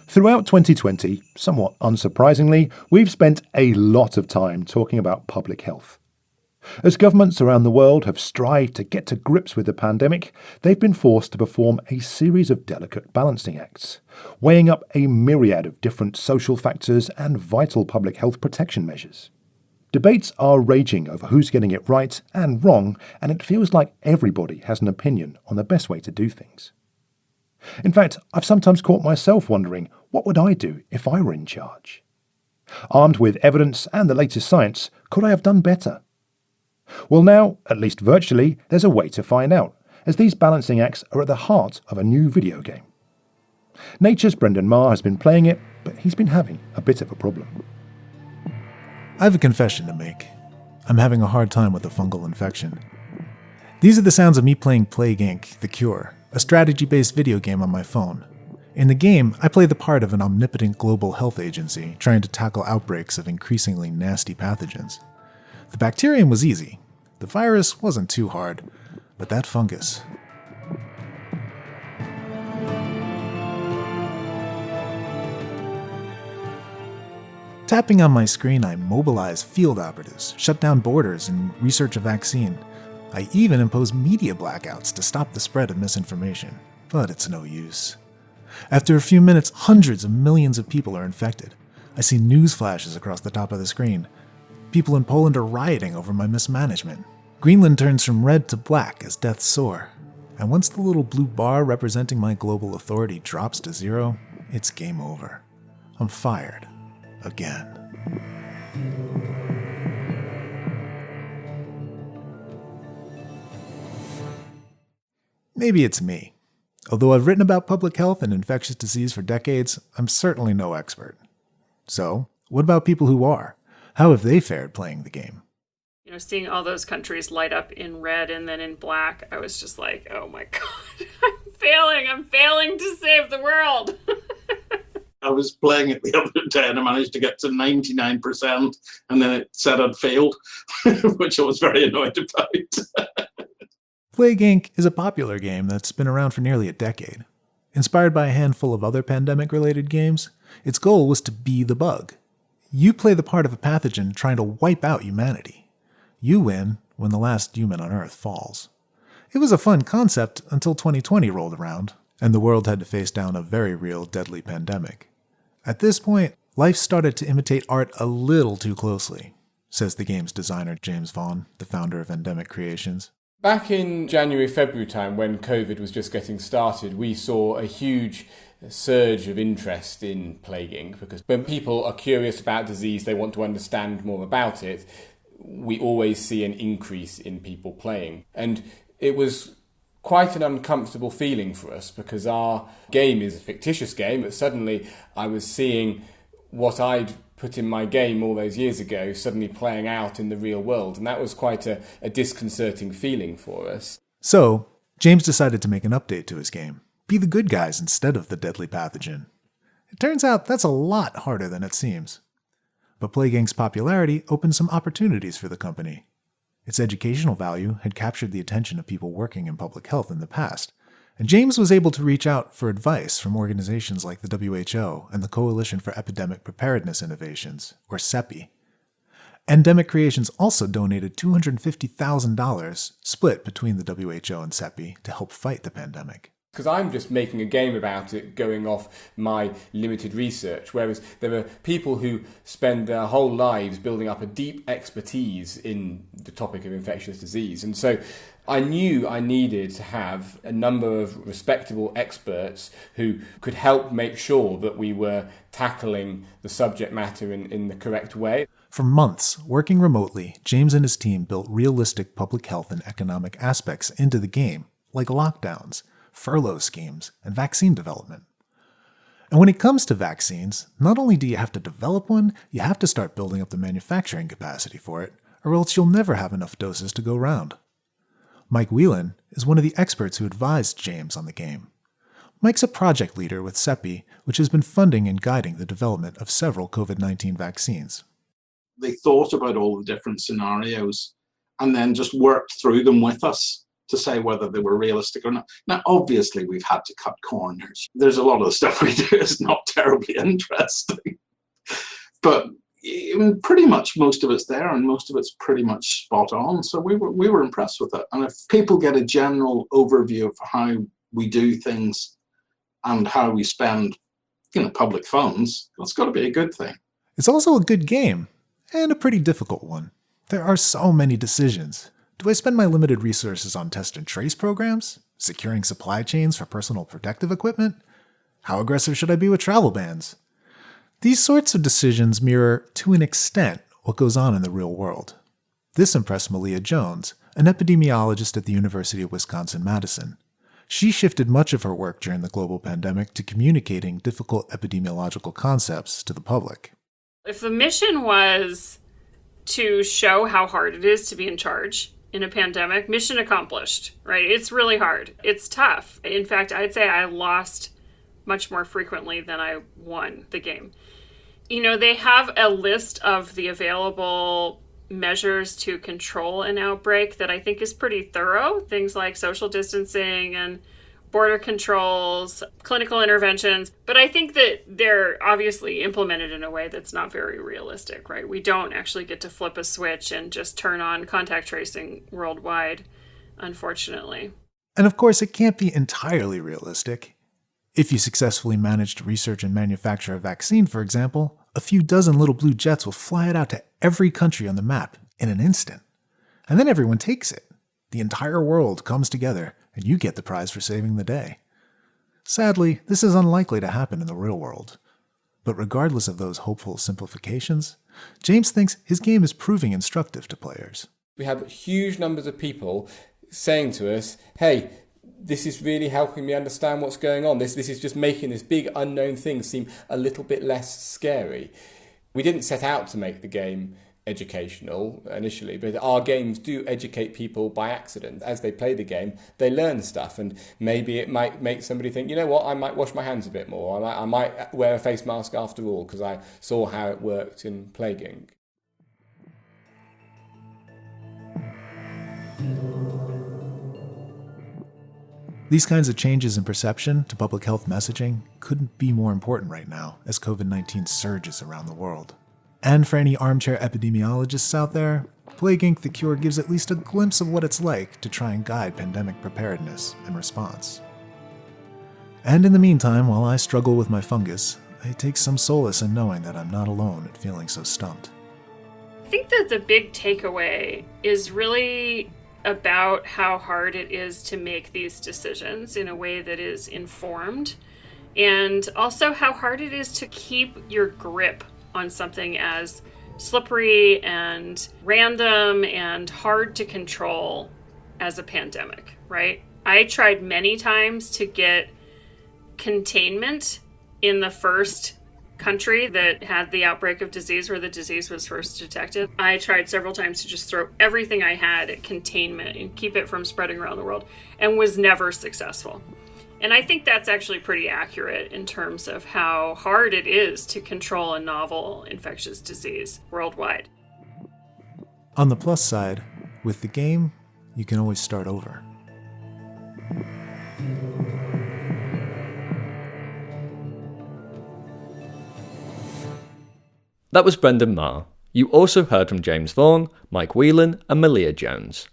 Throughout 2020, somewhat unsurprisingly, we've spent a lot of time talking about public health. As governments around the world have strived to get to grips with the pandemic, they've been forced to perform a series of delicate balancing acts, weighing up a myriad of different social factors and vital public health protection measures. Debates are raging over who's getting it right and wrong, and it feels like everybody has an opinion on the best way to do things. In fact, I've sometimes caught myself wondering, what would I do if I were in charge? Armed with evidence and the latest science, could I have done better? Well now, at least virtually, there's a way to find out, as these balancing acts are at the heart of a new video game. Nature's Brendan Marr has been playing it, but he's been having a bit of a problem. I have a confession to make. I'm having a hard time with a fungal infection. These are the sounds of me playing Plague Inc. The Cure, a strategy-based video game on my phone. In the game, I play the part of an omnipotent global health agency trying to tackle outbreaks of increasingly nasty pathogens. The bacterium was easy. The virus wasn't too hard, but that fungus. Tapping on my screen, I mobilize field operatives, shut down borders, and research a vaccine. I even impose media blackouts to stop the spread of misinformation, but it's no use. After a few minutes, hundreds of millions of people are infected. I see news flashes across the top of the screen. People in Poland are rioting over my mismanagement. Greenland turns from red to black as deaths soar. And once the little blue bar representing my global authority drops to 0, it's game over. I'm fired. Again. Maybe it's me. Although I've written about public health and infectious disease for decades, I'm certainly no expert. So, what about people who are? How have they fared playing the game? Seeing all those countries light up in red and then in black, I was just like, oh my God, I'm failing to save the world. I was playing it the other day and I managed to get to 99%, and then it said I'd failed, which I was very annoyed about. Plague Inc. is a popular game that's been around for nearly a decade. Inspired by a handful of other pandemic-related games, its goal was to be the bug. You play the part of a pathogen trying to wipe out humanity. You win when the last human on Earth falls. It was a fun concept until 2020 rolled around, and the world had to face down a very real deadly pandemic. At this point, life started to imitate art a little too closely, says the game's designer James Vaughn, the founder of Endemic Creations. Back in January, February time, when COVID was just getting started, we saw a huge surge of interest in Plague Inc. because when people are curious about disease, they want to understand more about it, we always see an increase in people playing. And it was quite an uncomfortable feeling for us because our game is a fictitious game, but suddenly I was seeing what I'd put in my game all those years ago suddenly playing out in the real world, and that was quite a disconcerting feeling for us. So, James decided to make an update to his game. Be the good guys instead of the deadly pathogen. It turns out that's a lot harder than it seems. But Plague Inc.'s popularity opened some opportunities for the company. Its educational value had captured the attention of people working in public health in the past, and James was able to reach out for advice from organizations like the WHO and the Coalition for Epidemic Preparedness Innovations, or CEPI. Endemic Creations also donated $250,000 split between the WHO and CEPI to help fight the pandemic. Because I'm just making a game about it going off my limited research, whereas there are people who spend their whole lives building up a deep expertise in the topic of infectious disease. And so I knew I needed to have a number of respectable experts who could help make sure that we were tackling the subject matter in the correct way. For months, working remotely, James and his team built realistic public health and economic aspects into the game, like lockdowns, furlough schemes, and vaccine development. And when it comes to vaccines, not only do you have to develop one, you have to start building up the manufacturing capacity for it, or else you'll never have enough doses to go round. Mike Whelan is one of the experts who advised James on the game. Mike's a project leader with CEPI, which has been funding and guiding the development of several COVID-19 vaccines. They thought about all the different scenarios and then just worked through them with us to say whether they were realistic or not. Now, obviously, we've had to cut corners. There's a lot of the stuff we do is not terribly interesting. But pretty much most of it's there, and most of it's pretty much spot on. So we were impressed with it. And if people get a general overview of how we do things and how we spend, public funds, that's got to be a good thing. It's also a good game, and a pretty difficult one. There are so many decisions. Do I spend my limited resources on test and trace programs? Securing supply chains for personal protective equipment? How aggressive should I be with travel bans? These sorts of decisions mirror, to an extent, what goes on in the real world. This impressed Malia Jones, an epidemiologist at the University of Wisconsin-Madison. She shifted much of her work during the global pandemic to communicating difficult epidemiological concepts to the public. If the mission was to show how hard it is to be in charge in a pandemic, mission accomplished, right? It's really hard. It's tough. In fact, I'd say I lost much more frequently than I won the game. They have a list of the available measures to control an outbreak that I think is pretty thorough. Things like social distancing and border controls, clinical interventions. But I think that they're obviously implemented in a way that's not very realistic, right? We don't actually get to flip a switch and just turn on contact tracing worldwide, unfortunately. And of course, it can't be entirely realistic. If you successfully manage to research and manufacture a vaccine, for example, a few dozen little blue jets will fly it out to every country on the map in an instant. And then everyone takes it. The entire world comes together, and you get the prize for saving the day. Sadly, this is unlikely to happen in the real world. But regardless of those hopeful simplifications, James thinks his game is proving instructive to players. We have huge numbers of people saying to us, hey, this is really helping me understand what's going on. This is just making this big unknown thing seem a little bit less scary. We didn't set out to make the game educational initially, but our games do educate people by accident. As they play the game, they learn stuff, and maybe it might make somebody think, you know what, I might wash my hands a bit more. I might wear a face mask after all because I saw how it worked in plaguing. These kinds of changes in perception to public health messaging couldn't be more important right now as COVID-19 surges around the world. And for any armchair epidemiologists out there, Plague Inc. The Cure gives at least a glimpse of what it's like to try and guide pandemic preparedness and response. And in the meantime, while I struggle with my fungus, I take some solace in knowing that I'm not alone at feeling so stumped. I think that the big takeaway is really about how hard it is to make these decisions in a way that is informed, and also how hard it is to keep your grip on something as slippery and random and hard to control as a pandemic, right? I tried many times to get containment in the first country that had the outbreak of disease, where the disease was first detected. I tried several times to just throw everything I had at containment and keep it from spreading around the world, and was never successful. And I think that's actually pretty accurate in terms of how hard it is to control a novel infectious disease worldwide. On the plus side, with the game, you can always start over. That was Brendan Marr. You also heard from James Vaughan, Mike Whelan and Malia Jones.